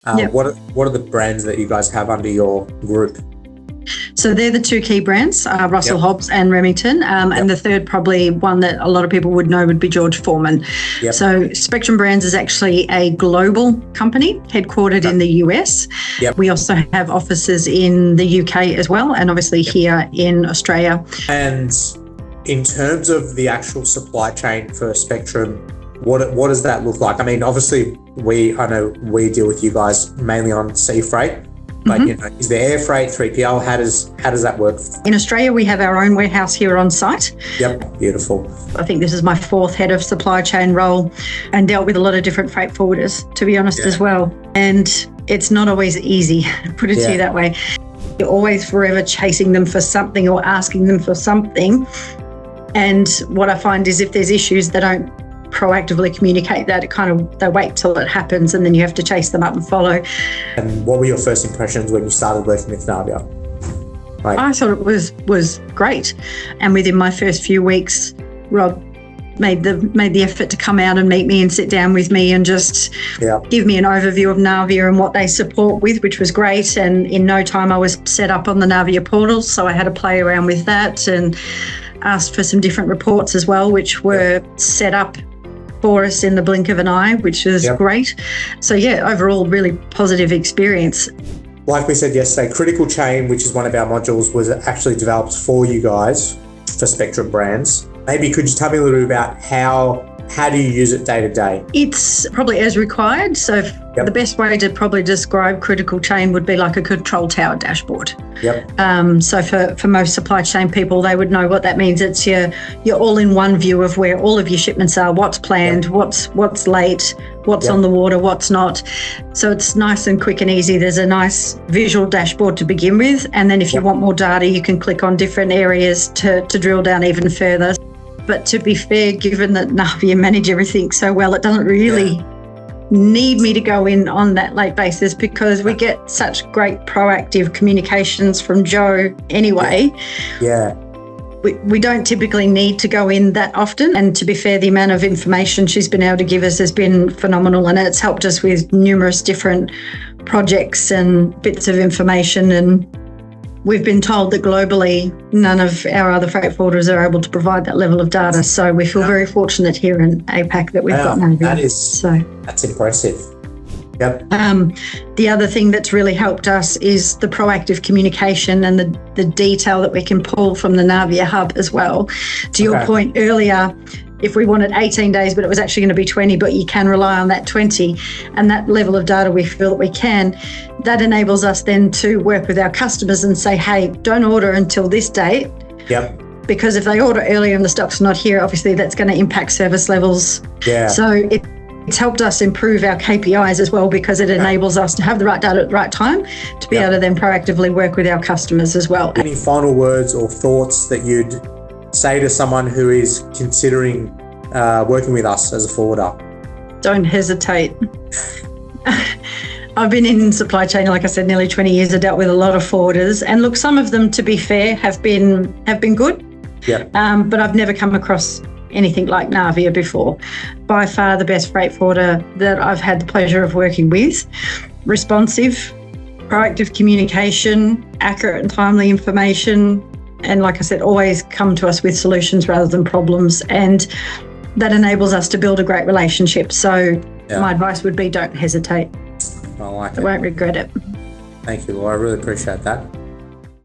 Yep. What are the brands that you guys have under your group? So they're the two key brands, Russell Hobbs and Remington. And the third, probably one that a lot of people would know, would be George Foreman. Yep. So Spectrum Brands is actually a global company headquartered in the US. Yep. We also have offices in the UK as well, and obviously here in Australia. And in terms of the actual supply chain for Spectrum, what does that look like? I mean, obviously, I know we deal with you guys mainly on sea freight. But is there air freight, 3PL? How does that work? In Australia, we have our own warehouse here on site. Yep, beautiful. I think this is my fourth head of supply chain role, and dealt with a lot of different freight forwarders, to be honest, as well. And it's not always easy, put it to you that way. You're always forever chasing them for something or asking them for something. And what I find is if there's issues, they don't proactively communicate that. They wait till it happens, and then you have to chase them up and follow. And what were your first impressions when you started working with Navia? I thought it was great, and within my first few weeks, Rob made the effort to come out and meet me and sit down with me and just give me an overview of Navia and what they support with, which was great. And in no time I was set up on the Navia portal, so I had to play around with that and asked for some different reports as well, which were set up for us in the blink of an eye, which is great. So overall, really positive experience. Like we said yesterday, Critical Chain, which is one of our modules, was actually developed for you guys for Spectrum Brands. Maybe could you tell me a little bit about how do you use it day to day? It's probably as required. So the best way to probably describe Critical Chain would be like a control tower dashboard. So for most supply chain people, they would know what that means. It's your all-in-one view of where all of your shipments are, what's planned, what's late, what's on the water, what's not. So it's nice and quick and easy. There's a nice visual dashboard to begin with. And then if you want more data, you can click on different areas to drill down even further. But to be fair, given that Navia manage everything so well, it doesn't really need me to go in on that late basis, because we get such great proactive communications from Joe anyway. We don't typically need to go in that often. And to be fair, the amount of information she's been able to give us has been phenomenal, and it's helped us with numerous different projects and bits of information. And we've been told that globally, none of our other freight forwarders are able to provide that level of data. So we feel very fortunate here in APAC that we've got Navia. That's impressive. Yep. The other thing that's really helped us is the proactive communication and the detail that we can pull from the Navia hub as well. To your point earlier, if we wanted 18 days, but it was actually going to be 20, but you can rely on that 20, and that level of data we feel that we can, that enables us then to work with our customers and say, hey, don't order until this date. Because if they order earlier and the stock's not here, obviously that's going to impact service levels. So it's helped us improve our KPIs as well, because it enables us to have the right data at the right time to be able to then proactively work with our customers as well. Any final words or thoughts that you'd say to someone who is considering working with us as a forwarder? Don't hesitate. I've been in supply chain, like I said, nearly 20 years. I dealt with a lot of forwarders, and look, some of them, to be fair, have been good. But I've never come across anything like Navia before. By far the best freight forwarder that I've had the pleasure of working with. Responsive, proactive communication, accurate and timely information. And like I said, always come to us with solutions rather than problems. And that enables us to build a great relationship. So my advice would be, don't hesitate. I like it. You won't regret it. Thank you, Laura. I really appreciate that.